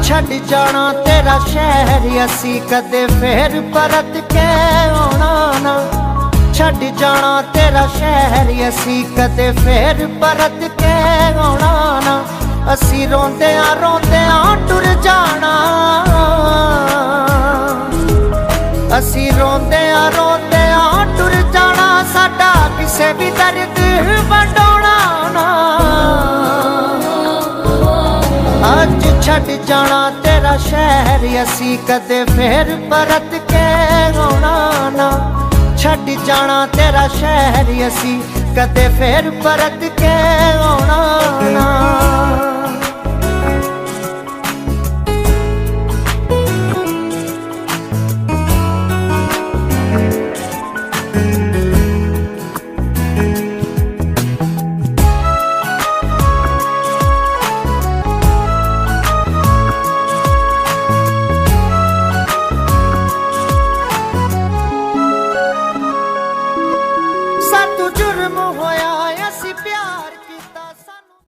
छड़ जाना तेरा शहर असी कदे फिर परत के आना ना। छड़ जाना तेरा शहर असी कदे फिर परत के आना ना। असी रोंदियां टुर जाना, असी रोंदियां टुर जाना। साडा किसे भी दर्द वंडाउणा ना। अज छड़ जाना तेरा शहर असी कदे फिर परत के आना ना। छड़ जाना तेरा शहर असी कदे फिर परत के आना